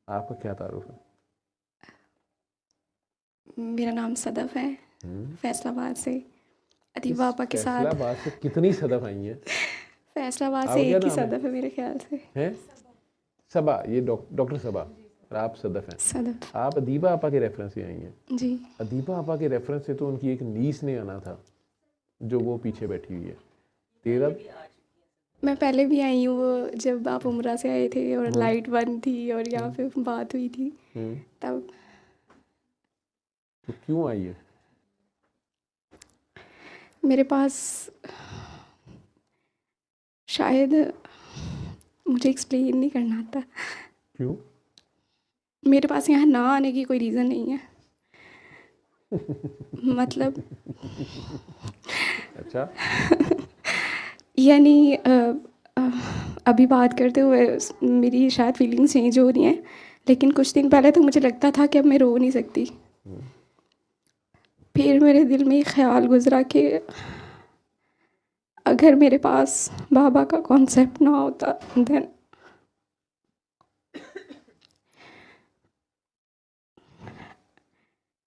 आपका क्या तारुफ है? मेरा नाम सदफ़ है, फैसलाबाद से। इस अदीबा आपा के साथ। फैसलाबाद से कितनी सदफ आई हैं? फैसलाबाद आपका से क्या एक ही नाम है? सदफ़ है मेरे ख्याल से। हैं? सबा, ये डॉक्टर सबा, और आप सदफ हैं। सदफ़। आप अदीबा आपा के रेफरेंस से आई हैं। जी। अदीबा आपा के रेफरेंस से तो उनकी एक नीस ने आना था, जो वो पीछे बैठी हुई है। तेरा मैं पहले भी आई हूँ, वो जब आप उम्रा से आए थे और लाइट बंद थी और यहाँ पे बात हुई थी तब। तो क्यों आई है? मेरे पास शायद मुझे एक्सप्लेन नहीं करना आता। क्यों? मेरे पास यहाँ ना आने की कोई रीज़न नहीं है। मतलब अच्छा। यानी अ, अभी बात करते हुए मेरी शायद फीलिंग्स चेंज हो रही हैं, लेकिन कुछ दिन पहले तो मुझे लगता था कि अब मैं रो नहीं सकती। फिर मेरे दिल में एक ख्याल गुजरा कि अगर मेरे पास बाबा का कॉन्सेप्ट ना होता देन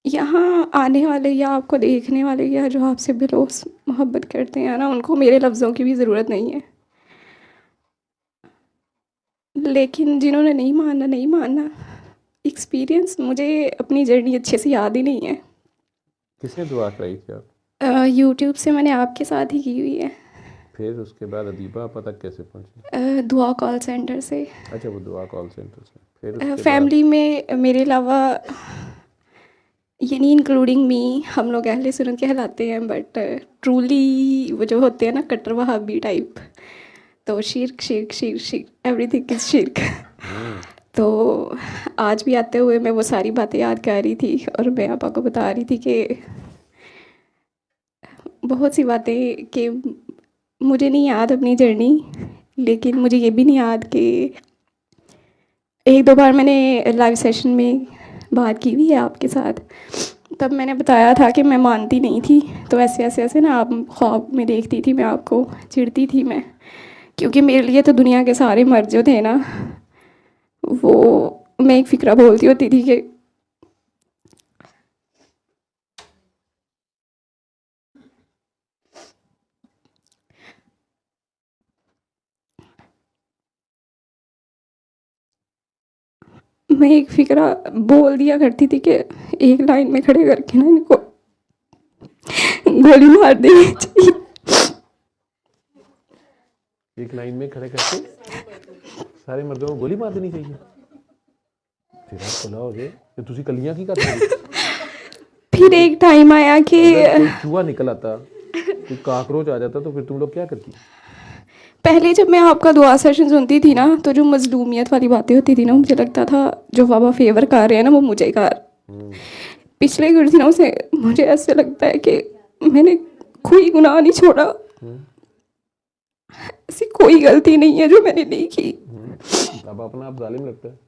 यहाँ आने वाले या आपको देखने वाले या जो आपसे बिलोस मोहब्बत करते हैं ना, उनको मेरे लफ्ज़ों की भी ज़रूरत नहीं है। लेकिन जिन्होंने नहीं मानना, एक्सपीरियंस मुझे अपनी जर्नी अच्छे से याद ही नहीं है। किसने दुआ कराई थी आप? यूट्यूब से मैंने आपके साथ ही की हुई है। फिर उसके बाद अदीबा आपा तक कैसे पहुंची? दुआ कॉल सेंटर से। अच्छा, वो दुआ कॉल सेंटर से। फिर उसके बाद फैमिली में मेरे अलावा, यानी इंक्लूडिंग मी, हम लोग अहले सुन्नत कहलाते हैं, बट ट्रूली वो जो होते हैं ना कट्टर वहाबी टाइप, तो शिर्क शिर्क शिर्क शिर्क एवरीथिंग इज शिर्क। तो आज भी आते हुए मैं वो सारी बातें याद कर रही थी और मैं आपा को बता रही थी कि बहुत सी बातें कि मुझे नहीं याद अपनी जर्नी, लेकिन मुझे ये भी नहीं याद कि एक दो बार मैंने लाइव सेशन में बात की हुई है आपके साथ। तब मैंने बताया था कि मैं मानती नहीं थी, तो ऐसे ऐसे ऐसे ना आप ख्वाब में देखती थी मैं आपको, चिढ़ती थी मैं, क्योंकि मेरे लिए तो दुनिया के सारे मर्द जो थे ना, वो मैं एक फ़िक्रा बोलती होती थी कि मैं एक फ़िक्रा बोल दिया करती थी कि एक लाइन में खड़े करके ना इनको गोली मार देनी चाहिए। एक लाइन में खड़े करके सारे मर्दों को गोली मार देनी चाहिए। फिर आप खुला हो गए तो तुसी कलियां की करते हो? फिर एक टाइम आया कि अगर कोई चूहा निकल आता, कोई काकरोच आ जाता, तो फिर तुम लोग क्या करती? पहले जब मैं आपका दुआ सेशन सुनती थी ना, तो जो मजलूमियत वाली बातें होती थी ना, मुझे लगता था जो बाबा फेवर कर रहे हैं ना वो मुझे कर। पिछले कुछ दिनों से मुझे ऐसे लगता है कि मैंने कोई गुनाह नहीं छोड़ा, ऐसी कोई गलती नहीं है जो मैंने नहीं की। अब अपना आप जालिम लगता है।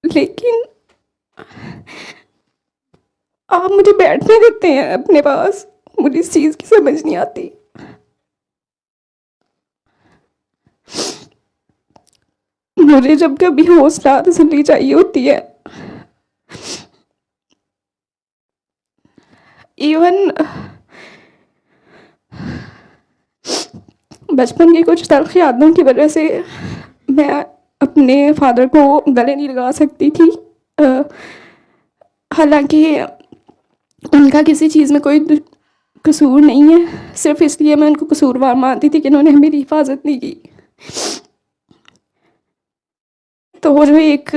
लेकिन आप मुझे बैठने देते हैं अपने पास, मुझे इस चीज़ की समझ नहीं आती। मुझे जब कभी हौसला तसल्ली चाहिए होती है, इवन बचपन की कुछ तल्ख यादों की वजह से मैं अपने फादर को गले नहीं लगा सकती थी। हालांकि उनका किसी चीज़ में कोई कसूर नहीं है, सिर्फ इसलिए मैं उनको कसूरवार मानती थी कि उन्होंने मेरी हिफाजत नहीं की। तो वो जो एक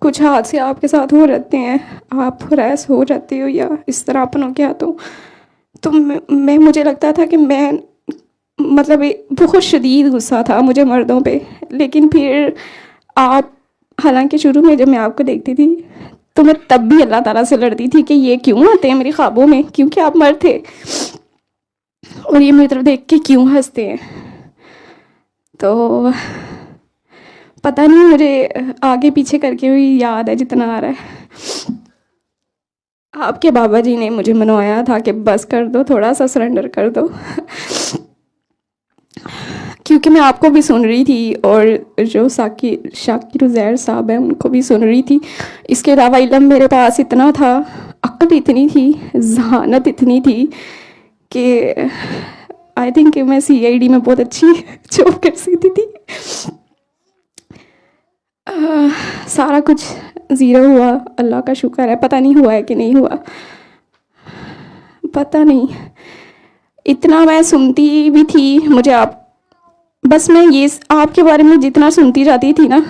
कुछ हादसे आपके साथ हो जाते हैं, आप हरास हो जाते हो या इस तरह अपन हो क्या, तो मुझे लगता था कि मैं, मतलब बहुत शदीद गुस्सा था मुझे मर्दों पे। लेकिन फिर आप, हालांकि शुरू में जब मैं आपको देखती थी तो मैं तब भी अल्लाह ताला से लड़ती थी कि ये क्यों आते हैं मेरे ख्वाबों में, क्योंकि आप मर्द थे, और ये मेरी तरफ देख के क्यों हंसते हैं। तो पता नहीं, मुझे आगे पीछे करके भी याद है जितना आ रहा है। आपके बाबा जी ने मुझे मनवाया था कि बस कर दो, थोड़ा सा सरेंडर कर दो। क्योंकि मैं आपको भी सुन रही थी और जो शाकिर उज़ैर साहब हैं उनको भी सुन रही थी। इसके अलावा इल्म मेरे पास इतना था, अक्ल इतनी थी, जहानत इतनी थी कि आई थिंक मैं CID में बहुत अच्छी जॉब कर सकती थी। सारा कुछ ज़ीरो हुआ, अल्लाह का शुक्र है। पता नहीं हुआ है कि नहीं हुआ, पता नहीं। इतना मैं सुनती भी थी, मुझे आप बस मैं ये आपके बारे में जितना सुनती जाती थी ना,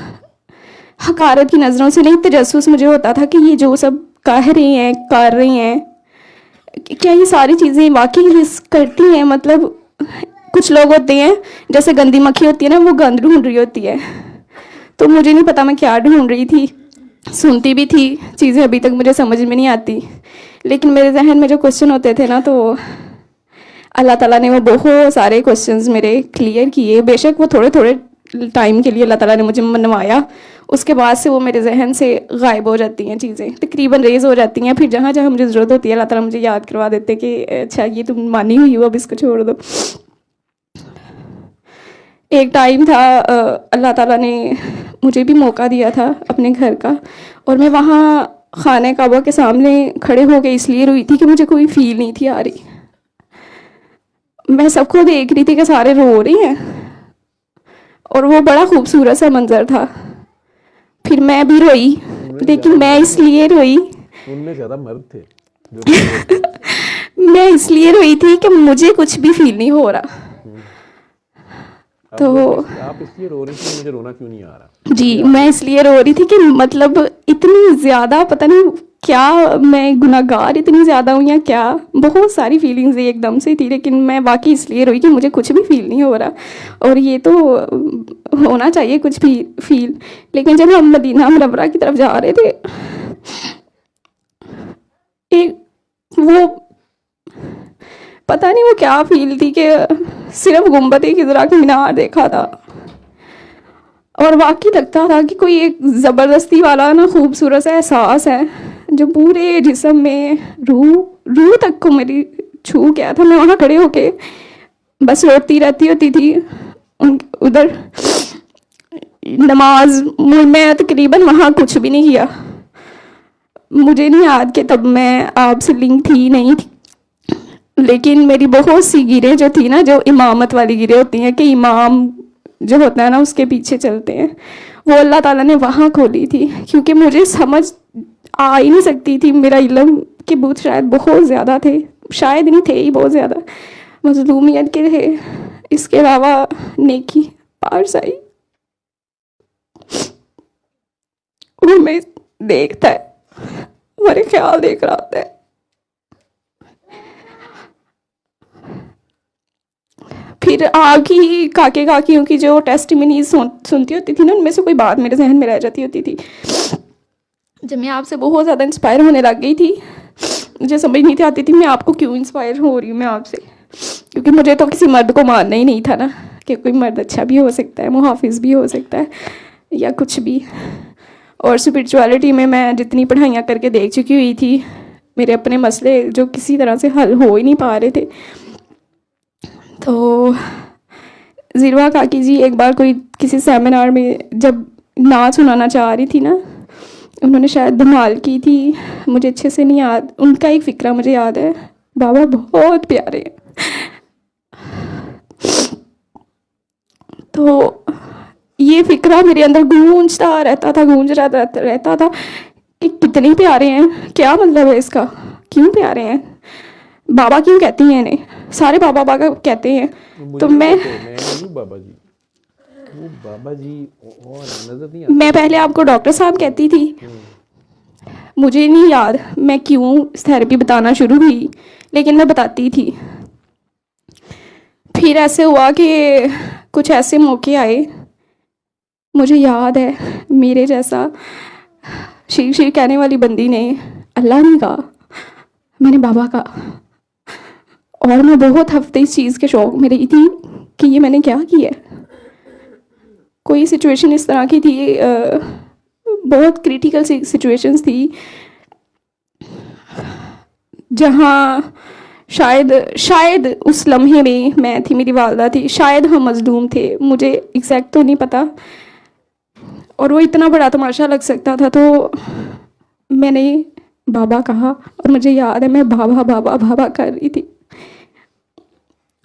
हकारत की नज़रों से नहीं, तजस्सुस मुझे होता था कि ये जो सब कह रही हैं, कर रही हैं, क्या ये सारी चीज़ें वाकई रिस्क करती हैं। मतलब कुछ लोग होते हैं जैसे गंदी मक्खी होती है ना, वो गंद ढूंढ रही होती है। तो मुझे नहीं पता मैं क्या ढूंढ रही थी, सुनती भी थी, चीज़ें अभी तक मुझे समझ में नहीं आती, लेकिन मेरे जहन में जो क्वेश्चन होते थे ना, तो अल्लाह ताला ने वो बहुत सारे क्वेश्चंस मेरे क्लियर किए। बेशक वो थोड़े थोड़े टाइम के लिए अल्लाह ताला ने मुझे मनवाया, उसके बाद से वो मेरे जहन से गायब हो जाती हैं, चीज़ें तकरीबन रेज हो जाती हैं। फिर जहाँ जहाँ मुझे ज़रूरत होती है अल्लाह ताला मुझे याद करवा देते कि अच्छा ये तुम मानी हुई हो, अब इसको छोड़ दो। एक टाइम था, अल्लाह ताला ने मुझे भी मौका दिया था अपने घर का, और मैं वहाँ खाने काबा के सामने खड़े हो के इसलिए रोई थी कि मुझे कोई फील नहीं थी आ रही। मैं सबको देख रही थी कि सारे रो रही हैं, और वो बड़ा खूबसूरत सा मंजर था। फिर मैं भी रोई, लेकिन मैं इसलिए रोई, उनमें ज़्यादा मर्द थे जो मैं इसलिए रोई थी कि मुझे कुछ भी फील नहीं हो रहा। तो आप इसलिए रो रही थी, मुझे रोना क्यों नहीं आ रहा? जी, मैं इसलिए रो रही थी कि मतलब इतनी ज़्यादा पता नहीं क्या मैं गुनाहगार इतनी ज़्यादा हूँ या क्या, बहुत सारी फीलिंग्स एकदम से थी, लेकिन मैं बाकी इसलिए रोई कि मुझे कुछ भी फील नहीं हो रहा, और ये तो होना चाहिए कुछ भी फील। लेकिन जब हम मदीना मुनव्वरा की तरफ जा रहे थे, एक वो पता नहीं वो क्या फील थी कि सिर्फ गुम्बद खिज़रा का मीनार देखा था, और वाकई लगता था कि कोई एक ज़बरदस्ती वाला ना खूबसूरत सा एहसास है जो पूरे जिस्म में रूह तक को मेरी छू गया था। मैं वहाँ खड़े होके बस रोती रहती होती थी उधर। नमाज मैं तकरीबन वहाँ कुछ भी नहीं किया, मुझे नहीं याद कि तब मैं आपसे लिंक थी नहीं थी, लेकिन मेरी बहुत सी गिरें जो थी ना, जो इमामत वाली गिरें होती हैं कि इमाम जो होता है ना उसके पीछे चलते हैं, वो अल्लाह ताला ने वहाँ खोली थी, क्योंकि मुझे समझ आ ही नहीं सकती थी। मेरा इल्म के बूथ शायद बहुत ज़्यादा थे, शायद नहीं थे ही, बहुत ज़्यादा मज़लूमियत के थे। इसके अलावा नेकी पार्स आई, वो मैं देखता है, हमारे ख्याल देख रहा होता है। फिर आगे काके काकियों की जो टेस्टिमनीज सुनती होती थी ना, उनमें से कोई बात मेरे जहन में रह जाती होती थी। जब मैं आपसे बहुत ज़्यादा इंस्पायर होने लग गई थी, मुझे समझ नहीं थी आती थी मैं आपको क्यों इंस्पायर हो रही हूँ मैं आपसे, क्योंकि मुझे तो किसी मर्द को मानना ही नहीं था ना, कि कोई मर्द अच्छा भी हो सकता है, मुहाफिज भी हो सकता है, या कुछ भी। और स्पिरिचुअलिटी में मैं जितनी पढ़ाइयाँ करके देख चुकी हुई थी, मेरे अपने मसले जो किसी तरह से हल हो ही नहीं पा रहे थे। तो ज़िरवा काकी जी एक बार कोई किसी सेमिनार में जब नाच सुनाना चाह रही थी ना, उन्होंने शायद धमाल की थी, मुझे अच्छे से नहीं याद, उनका एक फ़िक्रा मुझे याद है, बाबा बहुत प्यारे हैं। तो ये फ़िक्रा मेरे अंदर गूंजता रहता था कि कितने प्यारे हैं, क्या मतलब है इसका, क्यों प्यारे हैं, बाबा क्यों कहती हैं इन्हें, सारे बाबा बाबा कहते हैं। तो मैं बाबा जी, वो बाबा जी और नजर नहीं मैं पहले आपको डॉक्टर साहब कहती थी, मुझे नहीं याद मैं क्यों थेरेपी बताना शुरू हुई, लेकिन मैं बताती थी। फिर ऐसे हुआ कि कुछ ऐसे मौके आए, मुझे याद है मेरे जैसा शीर शीर कहने वाली बंदी ने अल्लाह नहीं कहा, मैंने बाबा कहा, और मैं बहुत हफ्ते इस चीज़ के शौक में रही थी कि ये मैंने क्या किया। कोई सिचुएशन इस तरह की थी, बहुत क्रिटिकल सिचुएशंस थी, जहाँ शायद शायद उस लम्हे में मैं थी, मेरी वालदा थी, शायद हम मजलूम थे, मुझे एग्जैक्ट तो नहीं पता। और वो इतना बड़ा तमाशा लग सकता था, तो मैंने बाबा कहा और मुझे याद है मैं बाबा बाबा बाबा कर रही थी।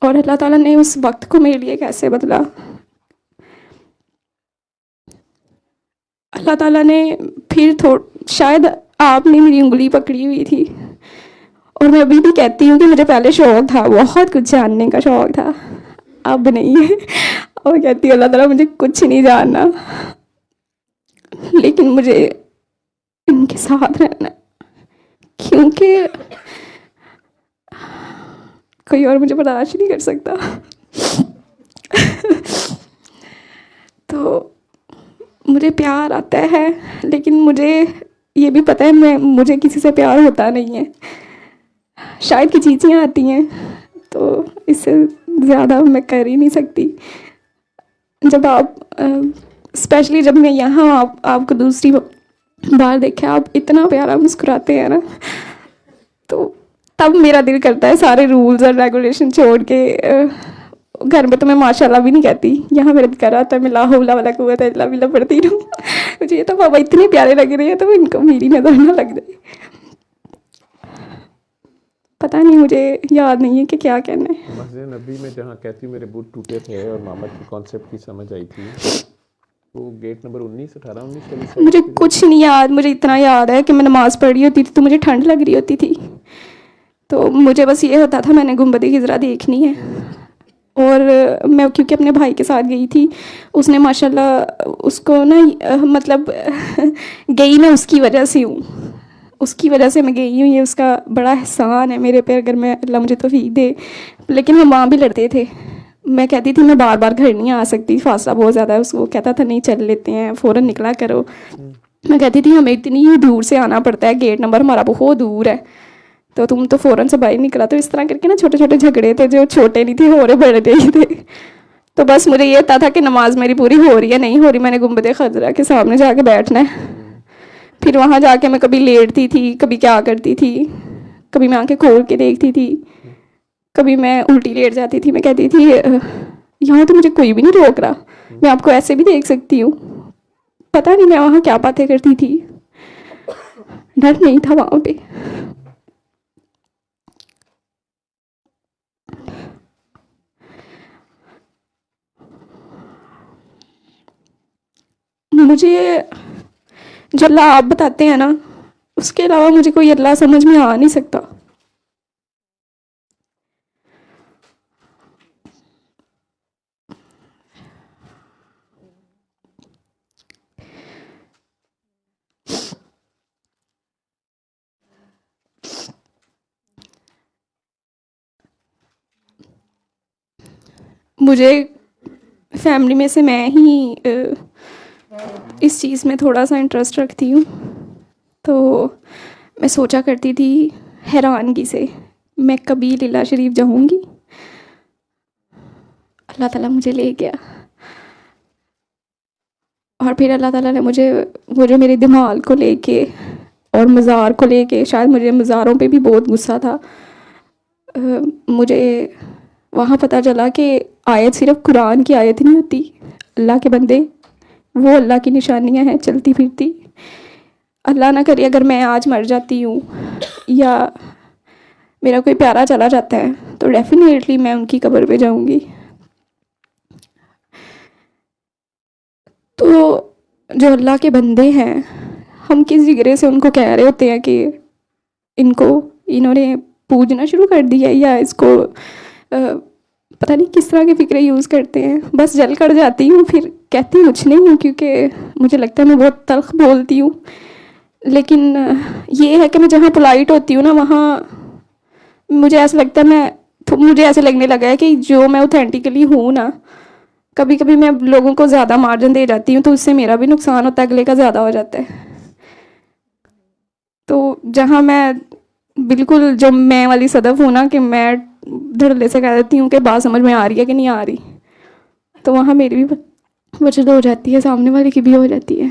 और अल्लाह ताला ने उस वक्त को मेरे लिए कैसे बदला। अल्लाह ताला ने फिर शायद आपने मेरी उंगली पकड़ी हुई थी। और मैं अभी भी कहती हूँ कि मुझे पहले शौक़ था, बहुत कुछ जानने का शौक़ था, अब नहीं है। और कहती हूँ अल्लाह ताला मुझे कुछ नहीं जानना, लेकिन मुझे इनके साथ रहना है, क्योंकि कोई और मुझे बर्दाश्त नहीं कर सकता। तो मुझे प्यार आता है, लेकिन मुझे ये भी पता है मुझे किसी से प्यार होता नहीं है। शायद की चीज़ें आती हैं, तो इससे ज़्यादा मैं कर ही नहीं सकती। जब आप स्पेशली जब मैं यहाँ आपको दूसरी बार देखे, आप इतना प्यारा मुस्कुराते हैं ना, तो तब मेरा दिल करता है सारे रूल्स और रेगुलेशन छोड़ के घर में तो मैं माशाल्लाह भी नहीं कहती, यहाँ मेरा दिल कर रहा था मैं ला हौला वला कुव्वत इल्ला बिल्लाह पढ़ती रहूँ। मुझे ये तो पापा इतने प्यारे लग रहे हैं, तो इनको मेरी नज़र ना लग जाए। पता नहीं, मुझे याद नहीं है कि क्या कहना है। मस्जिद नबी में जहाँ कहती हूँ मेरे बूट टूटे थे और मामा की कॉन्सेप्ट की समझ आई थी, वो गेट नंबर 18-19 मुझे कुछ नहीं याद। मुझे इतना याद है कि मैं नमाज़ पढ़ रही होती थी तो मुझे ठंड लग रही होती थी, तो मुझे बस ये होता था मैंने गुंबद खिज़रा देखनी है। और मैं क्योंकि अपने भाई के साथ गई थी, उसने माशाल्लाह उसको ना मतलब गई मैं उसकी वजह से हूँ, उसकी वजह से मैं गई हूँ, ये उसका बड़ा एहसान है मेरे पे, अगर मैं अल्लाह मुझे तौफीक दे। लेकिन हम वहाँ भी लड़ते थे, मैं कहती थी मैं बार बार घर नहीं आ सकती, फासला बहुत ज़्यादा है। उसको कहता था नहीं चल लेते हैं, फ़ौरन निकला करो। मैं कहती थी हमें इतनी दूर से आना पड़ता है, गेट नंबर हमारा बहुत दूर है, तो तुम तो फ़ौरन से बाहर निकला। तो इस तरह करके ना छोटे छोटे झगड़े थे, जो छोटे नहीं थे हो रहे बड़े नहीं थे। तो बस मुझे ये था कि नमाज़ मेरी पूरी हो रही है नहीं हो रही, मैंने गुंबद खज़रा के सामने जाके बैठना है। फिर वहाँ जाके मैं कभी लेटती थी, कभी क्या करती थी, कभी मैं आंखें खोल के देखती थी, कभी मैं उल्टी लेट जाती थी। मैं कहती थी यहाँ तो मुझे कोई भी नहीं रोक रहा, मैं आपको ऐसे भी देख सकती हूँ। पता नहीं मैं वहाँ क्या बातें करती थी, डर नहीं था वहाँ पे। मुझे जो अल्लाह आप बताते हैं ना, उसके अलावा मुझे कोई अल्लाह समझ में आ नहीं सकता। मुझे फैमिली में से मैं ही इस चीज़ में थोड़ा सा इंटरेस्ट रखती हूँ। तो मैं सोचा करती थी हैरानगी से, मैं कभी लीला शरीफ जाऊँगी। अल्लाह ताला मुझे ले गया, और फिर अल्लाह ताला ने मुझे वो जो मेरे दिमाग को लेके और मज़ार को लेके, शायद मुझे मज़ारों पे भी बहुत गुस्सा था। मुझे वहाँ पता चला कि आयत सिर्फ़ कुरान की आयत नहीं होती, अल्लाह के बंदे वो अल्लाह की निशानियाँ हैं चलती फिरती। अल्लाह ना करे अगर मैं आज मर जाती हूँ या मेरा कोई प्यारा चला जाता है, तो डेफिनेटली मैं उनकी कब्र पे जाऊँगी। तो जो अल्लाह के बंदे हैं, हम किस जिगरे से उनको कह रहे होते हैं कि इन्होंने पूजना शुरू कर दिया, या इसको पता नहीं किस तरह के फ़िक्रे यूज़ करते हैं। बस जल कर जाती हूँ, फिर कहती कुछ नहीं हूँ, क्योंकि मुझे लगता है मैं बहुत तल्ख़ बोलती हूँ। लेकिन ये है कि मैं जहाँ पोलाइट होती हूँ ना, वहाँ मुझे ऐसा लगता है मुझे ऐसे लगने लगा है कि जो मैं ऑथेंटिकली हूँ ना, कभी कभी मैं लोगों को ज़्यादा मार्जिन दे जाती हूँ, तो उससे मेरा भी नुकसान होता है, अगले का ज़्यादा हो जाता है। तो जहाँ मैं बिल्कुल जो मैं वाली सदफ हूँ ना, कि मैं धड़ल्ले से कह देती हूँ कि बात समझ में आ रही है कि नहीं आ रही, तो वहाँ मेरी भी बचत हो जाती है, सामने वाले की भी हो जाती है।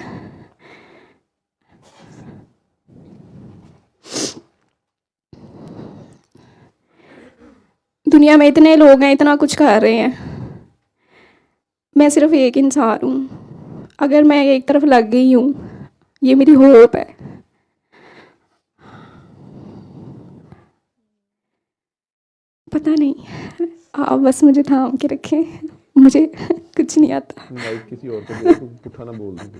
दुनिया में इतने लोग हैं, इतना कुछ कर रहे हैं, मैं सिर्फ एक इंसान हूँ। अगर मैं एक तरफ लग गई हूँ, ये मेरी होप है। पता नहीं, आप बस मुझे थाम के रखें, मुझे कुछ नहीं आता। माइक किसी और को दे, तू पुट्ठा ना बोल दे।